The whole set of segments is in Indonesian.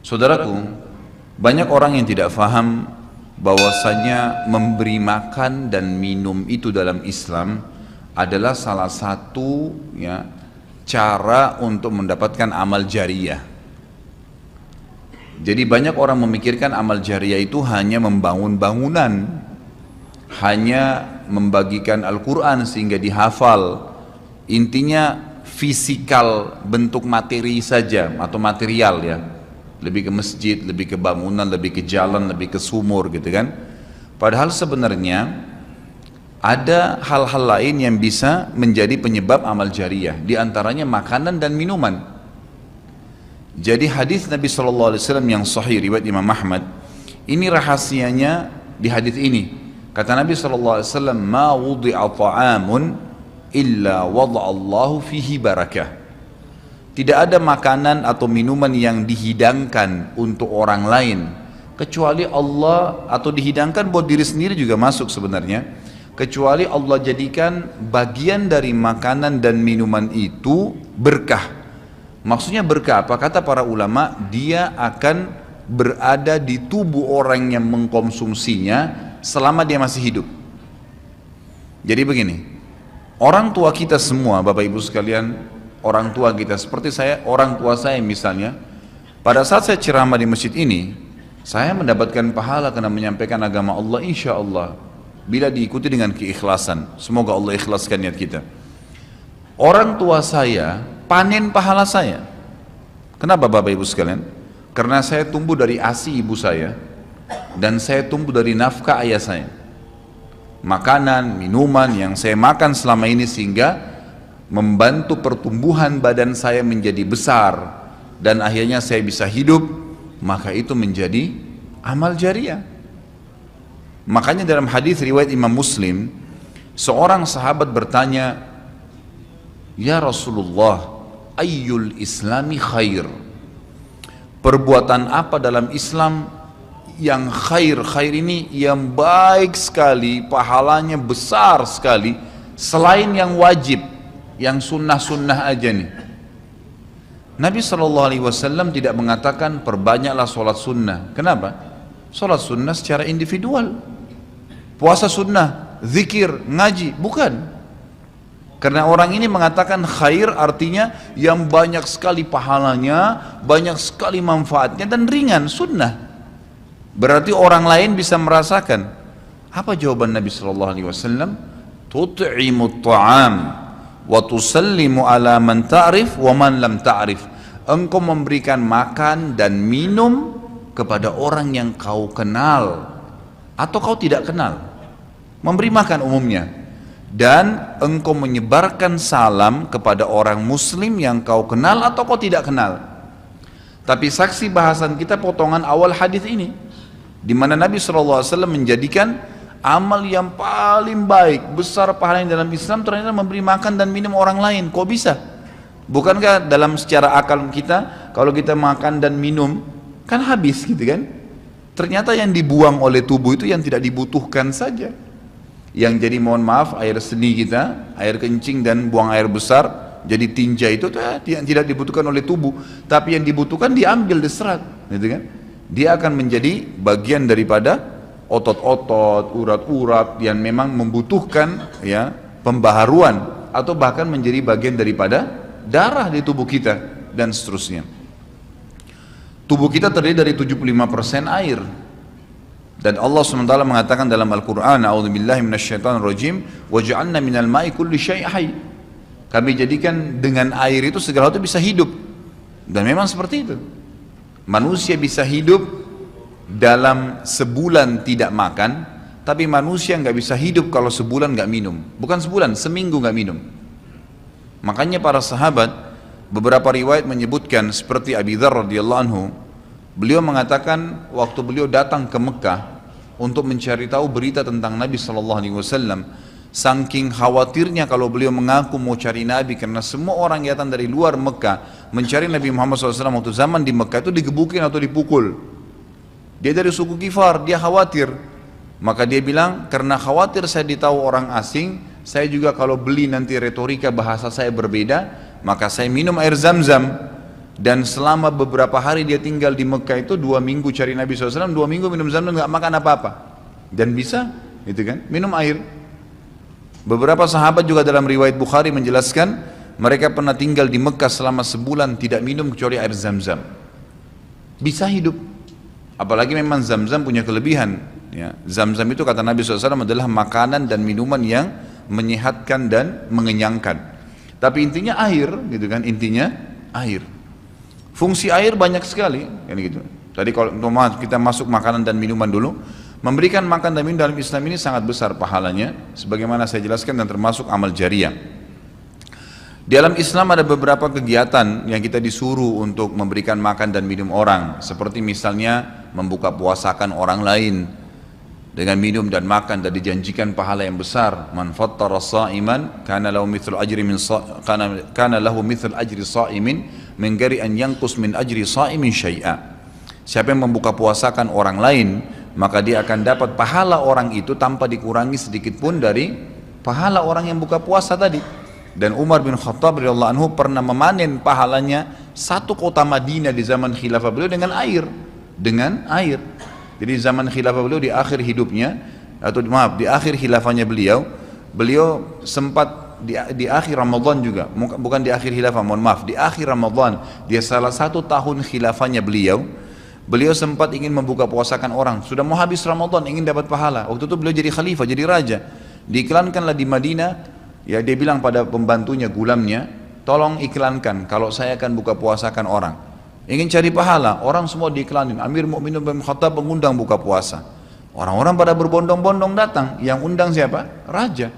Saudaraku, banyak orang yang tidak faham bahwasanya memberi makan dan minum itu dalam Islam adalah salah satu cara untuk mendapatkan amal jariyah. Jadi banyak orang memikirkan amal jariyah itu hanya membangun bangunan, hanya membagikan Al-Quran sehingga dihafal. Intinya fisikal, bentuk materi saja atau material ya. Lebih ke masjid, lebih ke bangunan, lebih ke jalan, lebih ke sumur gitu kan. Padahal sebenarnya ada hal-hal lain yang bisa menjadi penyebab amal jariyah, di antaranya makanan dan minuman. Jadi hadis Nabi SAW yang sahih riwayat Imam Ahmad, ini rahasianya di hadis ini. Kata Nabi SAW, "Ma wudi'a ta'amun illa wada'allahu fihi barakah." Tidak ada makanan atau minuman yang dihidangkan untuk orang lain kecuali Allah, atau dihidangkan buat diri sendiri juga masuk sebenarnya, kecuali Allah jadikan bagian dari makanan dan minuman itu berkah. Maksudnya berkah apa? Kata para ulama, dia akan berada di tubuh orang yang mengkonsumsinya selama dia masih hidup. Jadi begini, orang tua kita semua, Bapak Ibu sekalian, orang tua kita seperti saya, orang tua saya misalnya, pada saat saya ceramah di masjid ini, saya mendapatkan pahala karena menyampaikan agama Allah, insya Allah, bila diikuti dengan keikhlasan. Semoga Allah ikhlaskan niat kita. Orang tua saya panen pahala saya. Kenapa Bapak Ibu sekalian? Karena saya tumbuh dari ASI ibu saya, dan saya tumbuh dari nafkah ayah saya. Makanan, minuman yang saya makan selama ini sehingga membantu pertumbuhan badan saya menjadi besar, dan akhirnya saya bisa hidup, maka itu menjadi amal jariyah. Makanya dalam hadis riwayat Imam Muslim, seorang sahabat bertanya, "Ya Rasulullah, ayyul islami khair?" Perbuatan apa dalam Islam yang khair? Khair ini yang baik sekali, pahalanya besar sekali, selain yang wajib, yang sunnah-sunnah aja nih. Nabi SAW tidak mengatakan perbanyaklah sholat sunnah. Kenapa? Sholat sunnah secara individual, puasa sunnah, zikir, ngaji, bukan. Karena orang ini mengatakan khair artinya yang banyak sekali pahalanya, banyak sekali manfaatnya, dan ringan, sunnah. Berarti orang lain bisa merasakan. Apa jawaban Nabi SAW? Tut'imut ta'am wa tusallimu ala man ta'rif wa man lam ta'rif. Engkau memberikan makan dan minum kepada orang yang kau kenal atau kau tidak kenal, memberi makan umumnya, dan engkau menyebarkan salam kepada orang muslim yang kau kenal atau kau tidak kenal. Tapi saksi bahasan kita potongan awal hadis ini, di mana Nabi SAW menjadikan amal yang paling baik, besar pahalanya dalam Islam ternyata memberi makan dan minum orang lain. Kok bisa? Bukankah dalam secara akal kita, kalau kita makan dan minum kan habis gitu kan? Ternyata yang dibuang oleh tubuh itu yang tidak dibutuhkan saja. Yang jadi, mohon maaf, air seni kita, air kencing dan buang air besar, jadi tinja itu yang tidak dibutuhkan oleh tubuh, tapi yang dibutuhkan diambil, diserat, gitu kan? Dia akan menjadi bagian daripada otot-otot, urat-urat yang memang membutuhkan pembaharuan, atau bahkan menjadi bagian daripada darah di tubuh kita, dan seterusnya. Tubuh kita terdiri dari 75% air, dan Allah SWT mengatakan dalam Al-Quran, "A'udzubillahi minasyaitonirrajim, waja'alna minal ma'i kulli syai' hayy." Kami jadikan dengan air itu segala sesuatu bisa hidup, dan memang seperti itu. Manusia bisa hidup dalam sebulan tidak makan, tapi manusia nggak bisa hidup kalau sebulan nggak minum. Bukan sebulan, seminggu nggak minum. Makanya para sahabat, beberapa riwayat menyebutkan seperti Abi Dzar radhiyallahu anhu, beliau mengatakan waktu beliau datang ke Mekah untuk mencari tahu berita tentang Nabi SAW, saking khawatirnya kalau beliau mengaku mau cari Nabi, karena semua orang yang datang dari luar Mekah mencari Nabi Muhammad SAW waktu zaman di Mekah itu digebukin atau dipukul. Dia dari suku Kifar, dia khawatir. Maka dia bilang, karena khawatir saya ditahu orang asing, saya juga kalau beli nanti retorika bahasa saya berbeda, maka saya minum air Zam-Zam. dan selama beberapa hari dia tinggal di Mekah itu 2 minggu cari Nabi SAW, 2 minggu minum Zamzam nggak makan apa-apa dan bisa gitu kan minum air. Beberapa sahabat juga dalam riwayat Bukhari menjelaskan mereka pernah tinggal di Mekah selama sebulan tidak minum kecuali air Zamzam, bisa hidup. Apalagi memang Zamzam punya kelebihan ya. Zamzam itu kata Nabi SAW adalah makanan dan minuman yang menyehatkan dan mengenyangkan. Tapi intinya air gitu kan, intinya air. Fungsi air banyak sekali, kan gitu. Tadi kalau kita masuk makanan dan minuman dulu, memberikan makan dan minum dalam Islam ini sangat besar pahalanya, sebagaimana saya jelaskan dan termasuk amal jariah. Di dalam Islam ada beberapa kegiatan yang kita disuruh untuk memberikan makan dan minum orang, seperti misalnya membuka puasakan orang lain dengan minum dan makan dan dijanjikan pahala yang besar. Man fattara sha'iman kana lahu mithlu ajri sha'imin min ghairi an yanqus min ajri sha'imin syai'a. Siapa yang membuka puasakan orang lain, maka dia akan dapat pahala orang itu tanpa dikurangi sedikit pun dari pahala orang yang buka puasa tadi. Dan Umar bin Khattab radhiyallahu anhu pernah memanen pahalanya satu kota Madinah di zaman khilafah beliau dengan air. Jadi zaman khilafah beliau di akhir hidupnya, atau maaf di akhir khilafahnya beliau sempat di akhir Ramadan juga, bukan di akhir khilafah, mohon maaf, di akhir Ramadan, dia salah satu tahun khilafahnya beliau sempat ingin membuka puasakan orang, sudah mau habis Ramadan, ingin dapat pahala. Waktu itu beliau jadi khalifah, jadi raja, diiklankanlah di Madinah, ya dia bilang pada pembantunya, gulamnya, tolong iklankan kalau saya akan buka puasakan orang, ingin cari pahala. Orang semua diiklanin, Amir Mu'minin bin Khattab mengundang buka puasa, orang-orang pada berbondong-bondong datang. Yang undang siapa? Raja.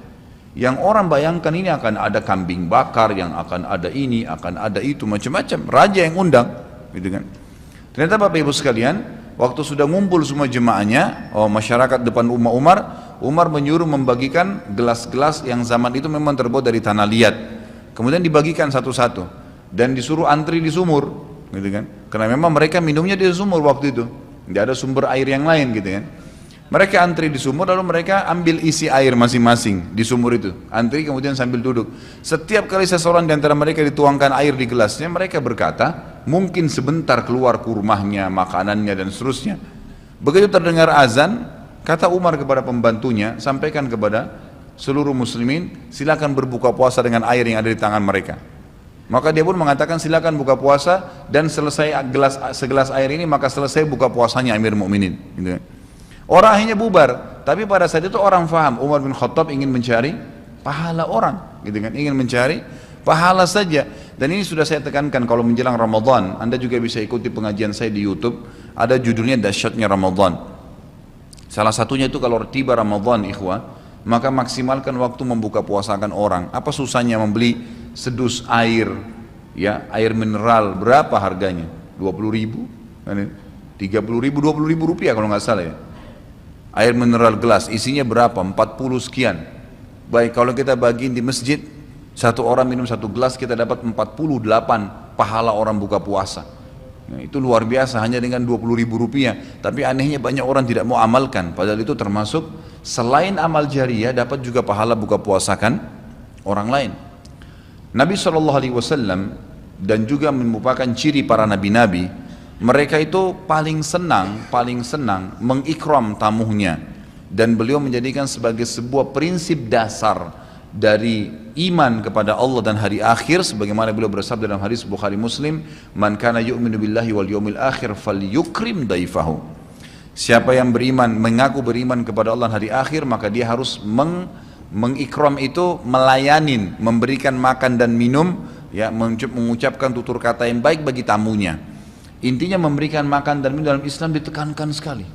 Yang orang bayangkan ini akan ada kambing bakar, yang akan ada ini, akan ada itu, macam-macam. Raja yang undang, gitu kan. Ternyata Bapak Ibu sekalian, waktu sudah ngumpul semua jemaahnya, masyarakat depan rumah Umar menyuruh membagikan gelas-gelas yang zaman itu memang terbuat dari tanah liat. Kemudian dibagikan satu-satu dan disuruh antri di sumur, gitu kan. Karena memang mereka minumnya di sumur waktu itu, tidak ada sumber air yang lain, gitu kan. Mereka antri di sumur, lalu mereka ambil isi air masing-masing di sumur itu, antri kemudian sambil duduk. Setiap kali seseorang di antara mereka dituangkan air di gelasnya, mereka berkata, mungkin sebentar keluar kurmahnya, makanannya dan seterusnya. Begitu terdengar azan, kata Umar kepada pembantunya, sampaikan kepada seluruh muslimin, silakan berbuka puasa dengan air yang ada di tangan mereka. Maka dia pun mengatakan silakan buka puasa, dan selesai segelas air ini maka selesai buka puasanya Amir Mu'minin, gitu. Orang akhirnya bubar, tapi pada saat itu orang faham Umar bin Khattab ingin mencari pahala orang, gitu kan, ingin mencari pahala saja. Dan ini sudah saya tekankan, kalau menjelang Ramadan, Anda juga bisa ikuti pengajian saya di YouTube, ada judulnya Dahsyatnya Ramadan. Salah satunya itu kalau tiba Ramadan, ikhwah, maka maksimalkan waktu membuka puasakan orang. Apa susahnya membeli sedus air, ya, air mineral, berapa harganya? 20.000, 30.000, 20.000 rupiah kalau nggak salah ya. Air mineral gelas, isinya berapa? 40 sekian. Baik, kalau kita bagiin di masjid, satu orang minum satu gelas, kita dapat 48 pahala orang buka puasa. Nah, itu luar biasa, hanya dengan 20.000 rupiah. Tapi anehnya banyak orang tidak mau amalkan, padahal itu termasuk selain amal jariah, dapat juga pahala buka puasakan orang lain. Nabi SAW dan juga merupakan ciri para nabi-nabi, mereka itu paling senang mengikram tamunya, dan beliau menjadikan sebagai sebuah prinsip dasar dari iman kepada Allah dan hari akhir, sebagaimana beliau bersabda dalam hadis Bukhari Muslim, man kana yu'minu billahi wal yawmil akhir falyukrim daifahu. Siapa yang beriman, mengaku beriman kepada Allah dan hari akhir, maka dia harus mengikram itu, melayanin, memberikan makan dan minum, ya, mengucapkan tutur kata yang baik bagi tamunya. Intinya memberikan makan dan minum dalam Islam ditekankan sekali,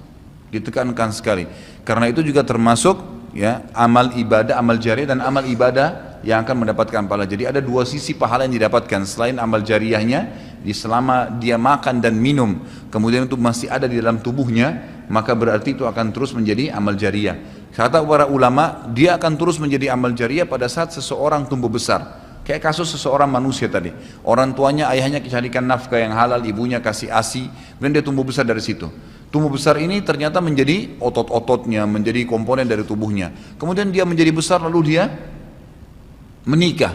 karena itu juga termasuk, ya, amal ibadah, amal jariah dan amal ibadah yang akan mendapatkan pahala. Jadi ada dua sisi pahala yang didapatkan selain amal jariahnya, selama dia makan dan minum kemudian itu masih ada di dalam tubuhnya, maka berarti itu akan terus menjadi amal jariah. Kata para ulama, dia akan terus menjadi amal jariah pada saat seseorang tumbuh besar. Kayak kasus seseorang manusia tadi, orang tuanya, ayahnya carikan nafkah yang halal, ibunya kasih ASI, dan dia tumbuh besar dari situ. Tumbuh besar ini ternyata menjadi otot-ototnya, menjadi komponen dari tubuhnya. Kemudian dia menjadi besar, lalu dia menikah.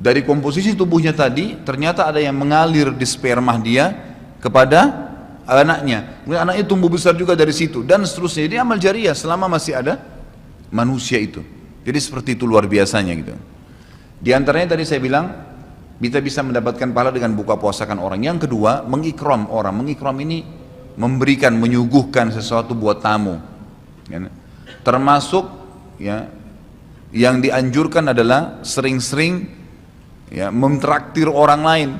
Dari komposisi tubuhnya tadi, ternyata ada yang mengalir di sperma dia kepada anaknya. Kemudian anaknya tumbuh besar juga dari situ, dan seterusnya. Jadi amal jariah selama masih ada manusia itu. Jadi seperti itu luar biasanya gitu. Di antaranya tadi saya bilang, kita bisa mendapatkan pahala dengan buka puasakan orang. Yang kedua, mengikram orang. Mengikram ini memberikan, menyuguhkan sesuatu buat tamu. Ya. Termasuk ya, yang dianjurkan adalah sering-sering ya, mentraktir orang lain.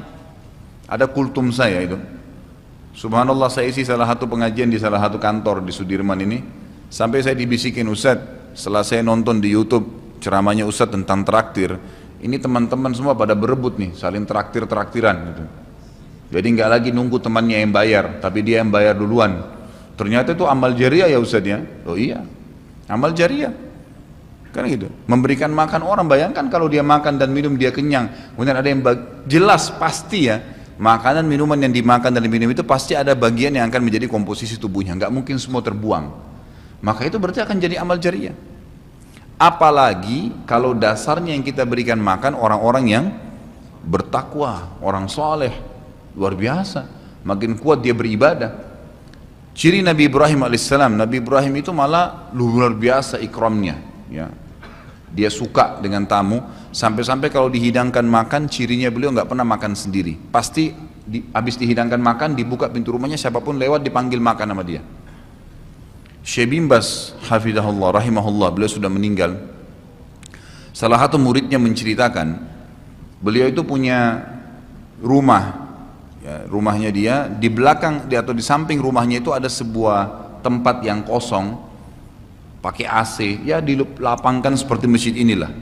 Ada kultum saya itu. Subhanallah, saya isi salah satu pengajian di salah satu kantor di Sudirman ini. Sampai saya dibisikin, Ustadz, setelah saya nonton di YouTube ceramahnya Ustadz tentang traktir, ini teman-teman semua pada berebut nih, saling traktir-traktiran gitu. Jadi nggak lagi nunggu temannya yang bayar, tapi dia yang bayar duluan. Ternyata itu amal jariah ya Ustadz ya. Oh iya, amal jariah. Kan gitu. Memberikan makan orang, bayangkan kalau dia makan dan minum dia kenyang. Kemudian ada yang jelas pasti ya, makanan minuman yang dimakan dan diminum itu pasti ada bagian yang akan menjadi komposisi tubuhnya. Nggak mungkin semua terbuang. Maka itu berarti akan jadi amal jariah. Apalagi kalau dasarnya yang kita berikan makan orang-orang yang bertakwa, orang soleh, luar biasa, makin kuat dia beribadah. Ciri Nabi Ibrahim alaihissalam, Nabi Ibrahim itu malah luar biasa ikramnya, ya. Dia suka dengan tamu, sampai-sampai kalau dihidangkan makan, cirinya beliau nggak pernah makan sendiri. Pasti habis dihidangkan makan, dibuka pintu rumahnya, siapapun lewat dipanggil makan sama dia. Syekh bin Baz hafizahullah rahimahullah, beliau sudah meninggal. Salah satu muridnya menceritakan, beliau itu punya rumah, ya, rumahnya dia di belakang atau di samping rumahnya itu ada sebuah tempat yang kosong, pakai AC, ya dilapangkan seperti masjid inilah.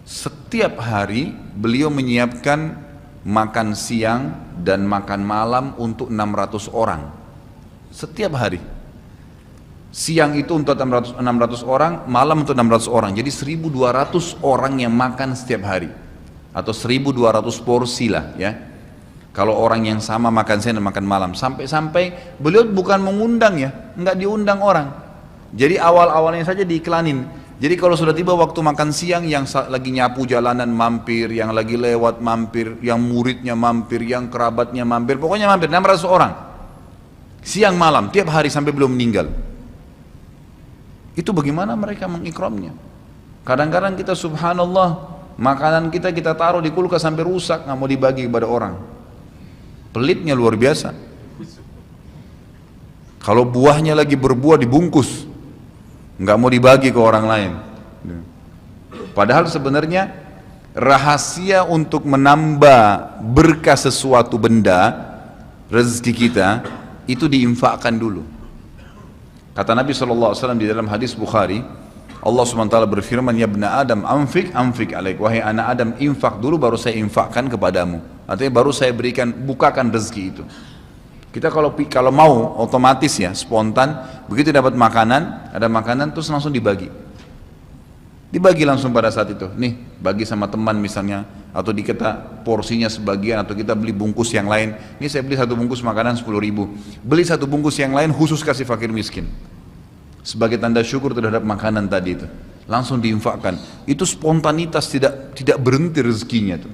Setiap hari beliau menyiapkan makan siang dan makan malam untuk 600 orang. Setiap hari. Siang itu untuk 600 orang, malam untuk 600 orang. Jadi 1200 orang yang makan setiap hari. Atau 1200 porsi lah ya. Kalau orang yang sama makan siang dan makan malam. Sampai-sampai beliau bukan mengundang ya, enggak diundang orang. Jadi awal-awalnya saja diiklanin. Jadi kalau sudah tiba waktu makan siang, yang lagi nyapu jalanan mampir, yang lagi lewat mampir, yang muridnya mampir, yang kerabatnya mampir, pokoknya mampir 600 orang. Siang malam, tiap hari sampai belum meninggal. Itu bagaimana mereka mengikramnya. Kadang-kadang kita subhanallah, makanan kita taruh di kulkas sampai rusak, nggak mau dibagi kepada orang. Pelitnya luar biasa. Kalau buahnya lagi berbuah dibungkus, nggak mau dibagi ke orang lain. Padahal sebenarnya rahasia untuk menambah berkah sesuatu benda, rezeki kita, itu diinfakkan dulu. Kata Nabi SAW di dalam hadis Bukhari, Allah SWT berfirman, ya ibna Adam, anfik alaik, wahai anak Adam, infak dulu baru saya infakkan kepadamu. Artinya baru saya berikan, bukakan rezeki itu. Kita kalau mau otomatis ya, spontan, begitu dapat makanan, ada makanan terus langsung dibagi. Dibagi langsung pada saat itu. Nih, bagi sama teman misalnya, atau kita porsinya sebagian, atau kita beli bungkus yang lain. Ini saya beli satu bungkus makanan 10.000. Beli satu bungkus yang lain khusus kasih fakir miskin. Sebagai tanda syukur terhadap makanan tadi itu. Langsung diinfakkan. Itu spontanitas, tidak berhenti rezekinya tuh.